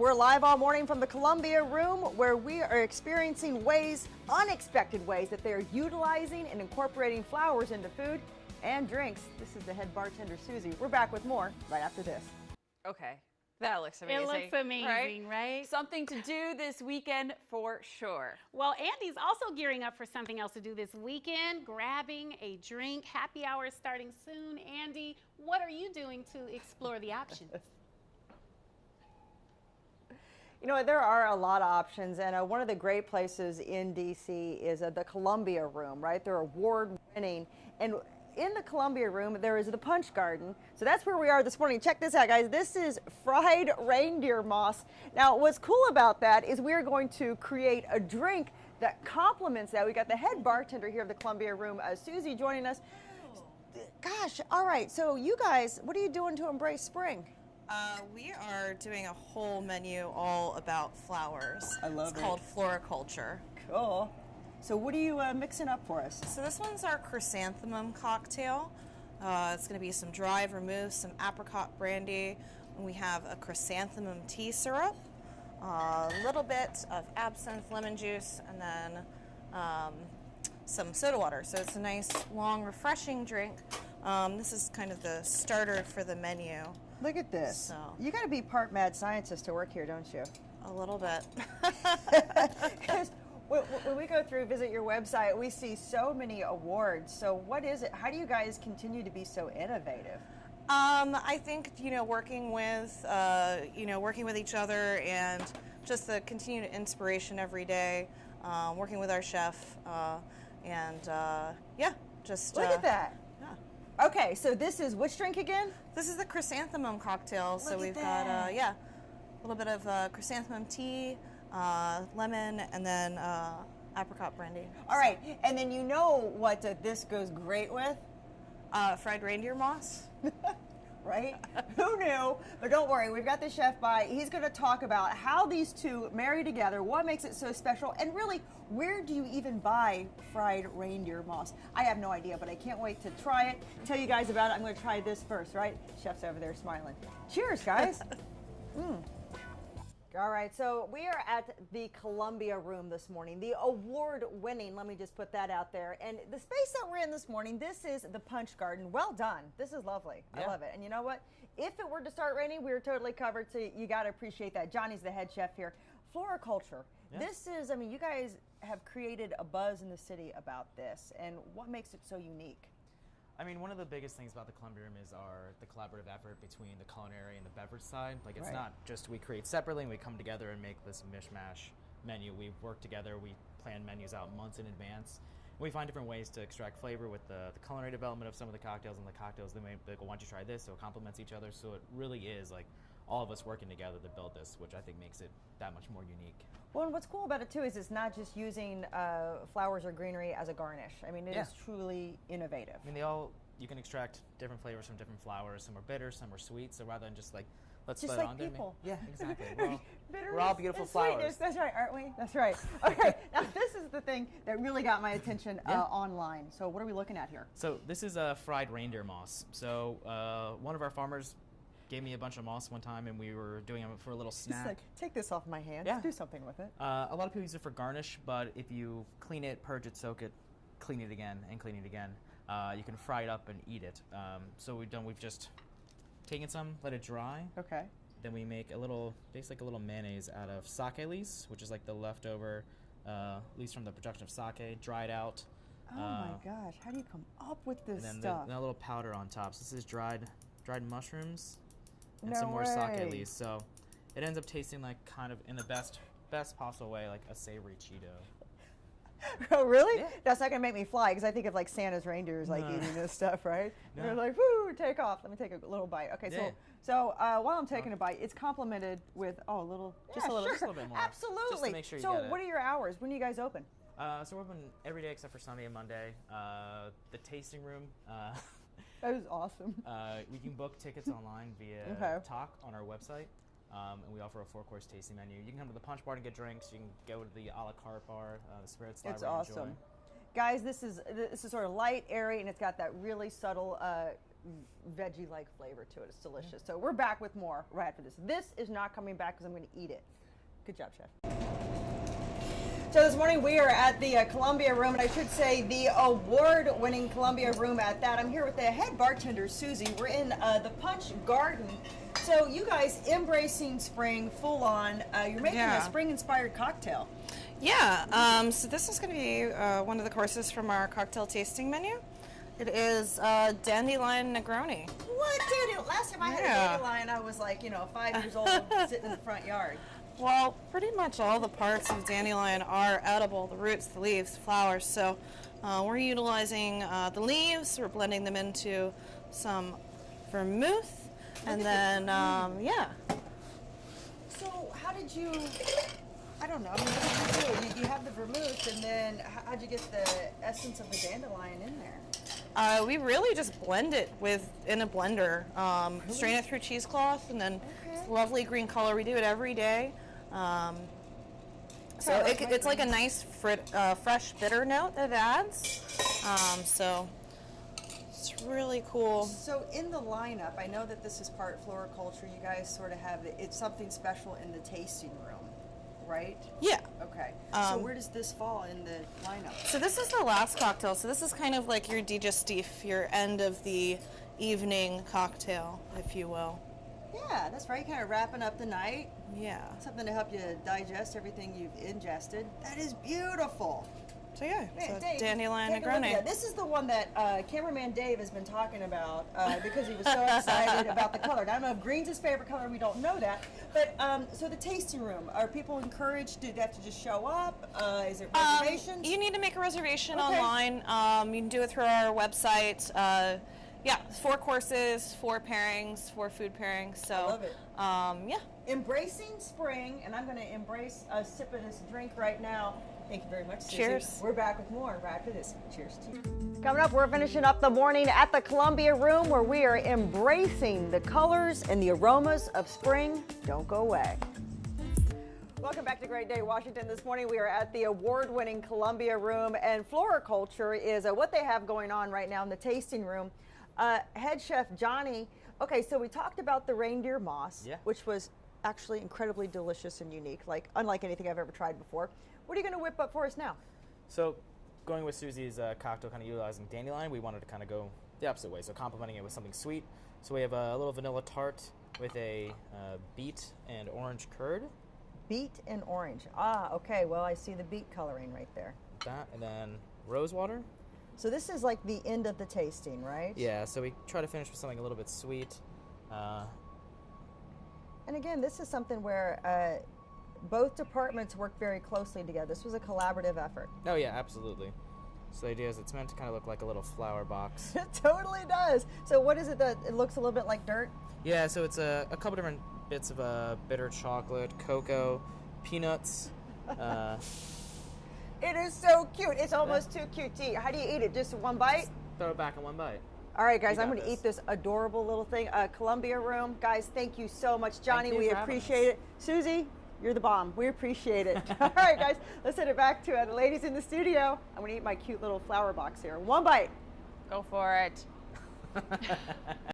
We're live all morning from the Columbia Room, where we are experiencing unexpected ways that they're utilizing and incorporating flowers into food and drinks. This is the head bartender, Susie. We're back with more right after this. Okay, that looks amazing. It looks amazing, right? Something to do this weekend for sure. Well, Andy's also gearing up for something else to do this weekend, grabbing a drink. Happy hour is starting soon. Andy, what are you doing to explore the options? You know, there are a lot of options, and one of the great places in DC is the Columbia Room, right? They're award-winning, and in the Columbia Room, there is the Punch Garden. So that's where we are this morning. Check this out, guys. This is fried reindeer moss. Now, what's cool about that is we're going to create a drink that complements that. We got the head bartender here of the Columbia Room, Susie, joining us. Gosh, all right. So you guys, what are you doing to embrace spring? We are doing a whole menu all about flowers. I love it. It's called Floriculture. Cool. So what are you mixing up for us? So this one's our chrysanthemum cocktail. It's going to be some dry vermouth, some apricot brandy, and we have a chrysanthemum tea syrup, a little bit of absinthe lemon juice, and then some soda water. So it's a nice, long, refreshing drink. This is kind of the starter for the menu. Look at this. So. You got to be part mad scientist to work here, don't you? A little bit. Because when we go through, visit your website, we see so many awards. So what is it? How do you guys continue to be so innovative? I think, working with each other and just the continued inspiration every day, working with our chef, just look at that. Yeah. Okay, so this is which drink again? This is the chrysanthemum cocktail. So we've got a little bit of chrysanthemum tea, lemon, and then apricot brandy. All right, and then you know what this goes great with? Fried reindeer moss. Right? Who knew? But don't worry, we've got the chef by. He's going to talk about how these two marry together, what makes it so special, and really, where do you even buy fried reindeer moss? I have no idea, but I can't wait to try it, tell you guys about it. I'm going to try this first, right? Chef's over there smiling. Cheers, guys. All right, so we are at the Columbia Room this morning, the award-winning, let me just put that out there. And the space that we're in this morning, this is the Punch Garden. Well done. This is lovely. Yeah. I love it. And you know what? If it were to start raining, we're totally covered, so you got to appreciate that. Johnny's the head chef here. Floriculture. Yeah. This is, you guys have created a buzz in the city about this, and what makes it so unique? One of the biggest things about the Columbia Room is the collaborative effort between the culinary and the beverage side. Like, it's not just we create separately and we come together and make this mishmash menu. We work together, we plan menus out months in advance. We find different ways to extract flavor with the culinary development of some of the cocktails, and the cocktails, then we like, well, why don't you try this? So it complements each other. So it really is like all of us working together to build this, which I think makes it that much more unique. Well, and what's cool about it too is it's not just using flowers or greenery as a garnish. It is truly innovative. You can extract different flavors from different flowers. Some are bitter, some are sweet. So rather than just like, let's just put it like on people. there. Yeah, exactly. We're all beautiful flowers. Sweetness. That's right, aren't we? That's right. Okay, now this is the thing that really got my attention online. So what are we looking at here? So this is a fried reindeer moss. So one of our farmers gave me a bunch of moss one time, and we were doing it for a little snack. Just like, take this off my hands. Do something with it. A lot of people use it for garnish, but if you clean it, purge it, soak it, clean it again, and clean it again, you can fry it up and eat it. So we've just taken some, let it dry. Okay. Then we make basically a little mayonnaise out of sake leaves, which is like the leftover leaves from the production of sake, dried out. Oh my gosh, how do you come up with this and then stuff? And a little powder on top. So this is dried mushrooms and No some more way. sake leaves. So it ends up tasting like kind of in the best possible way, like a savory Cheeto. Oh, really? Yeah. That's not going to make me fly, because I think of like Santa's reindeers eating this stuff, right? No. They're like, whoo, take off. Let me take a little bite. Okay, Yeah. so while I'm taking a bite, it's complemented with, just a little. Just a little bit more. Absolutely. Just to make sure you so get it. what are your hours? When do you guys open? So we're open every day except for Sunday and Monday. The tasting room, That is awesome. we can book tickets online via Talk on our website. And we offer a 4-course tasting menu. You can come to the Punch Bar and get drinks. You can go to the a la carte bar, the Spirits Library. It's awesome. Guys, this is sort of light, airy, and it's got that really subtle veggie-like flavor to it. It's delicious. So we're back with more right after this. This is not coming back because I'm going to eat it. Good job, chef. So this morning we are at the Columbia Room, and I should say the award-winning Columbia Room at that. I'm here with the head bartender, Susie. We're in the Punch Garden. So you guys embracing spring full on. You're making a spring-inspired cocktail. Yeah, so this is going to be one of the courses from our cocktail tasting menu. It is Dandelion Negroni. What, dude? Last time I had a dandelion, I was like, 5 years old, sitting in the front yard. Well, pretty much all the parts of dandelion are edible, the roots, the leaves, the flowers. So we're utilizing the leaves, we're blending them into some vermouth, and then, So how did you, I don't know, what did you do? You have the vermouth, and then how'd you get the essence of the dandelion in there? We really just blend it in a blender, strain it through cheesecloth, and then it's a lovely green color. We do it every day. So it's like a nice fresh bitter note that it adds. So it's really cool. So in the lineup, I know that this is part floriculture. You guys sort of have it's something special in the tasting room, right? Yeah. Okay. So where does this fall in the lineup? So this is the last cocktail. So this is kind of like your digestif, your end of the evening cocktail, if you will. Yeah, that's right. Kind of wrapping up the night. Yeah. Something to help you digest everything you've ingested. That is beautiful. So yeah, Man, so Dave, Dandelion take a look at Negroni. that. This is the one that cameraman Dave has been talking about because he was so excited about the color. Now, I don't know if green's his favorite color. We don't know that. But so the tasting room, are people encouraged? Do they have to just show up? Is it reservations? You need to make a reservation Okay. online. You can do it through our website. Yeah, 4 courses, 4 pairings, 4 food pairings. So, I love it. Yeah. Embracing spring, and I'm going to embrace a sip of this drink right now. Thank you very much, Susie. Cheers. We're back with more right after this. Cheers to you. Coming up, we're finishing up the morning at the Columbia Room, where we are embracing the colors and the aromas of spring. Don't go away. Welcome back to Great Day Washington. This morning we are at the award-winning Columbia Room, and floriculture is what they have going on right now in the tasting room. Head chef Johnny, okay, so we talked about the reindeer moss, which was actually incredibly delicious and unique, like unlike anything I've ever tried before. What are you going to whip up for us now? So going with Susie's cocktail, kind of utilizing dandelion, we wanted to kind of go the opposite way, so complementing it with something sweet. So we have a little vanilla tart with a beet and orange curd. Beet and orange. Ah, okay, well, I see the beet coloring right there. That, and then rose water. So this is like the end of the tasting, right? Yeah, so we try to finish with something a little bit sweet. And again, this is something where both departments work very closely together. This was a collaborative effort. Oh yeah, absolutely. So the idea is it's meant to kind of look like a little flower box. It totally does. So what is it that it looks a little bit like dirt? Yeah, so it's a couple different bits of bitter chocolate, cocoa, peanuts. It is so cute. It's almost too cute to eat. How do you eat it? Just one bite? Throw it back in one bite. All right, guys, You I'm got going to this. eat this adorable little thing. Columbia Room. Guys, thank you so much. Johnny, you we for having appreciate us. it. Susie, you're the bomb. We appreciate it. All right, guys, let's send it back to the ladies in the studio. I'm going to eat my cute little flower box here. One bite. Go for it.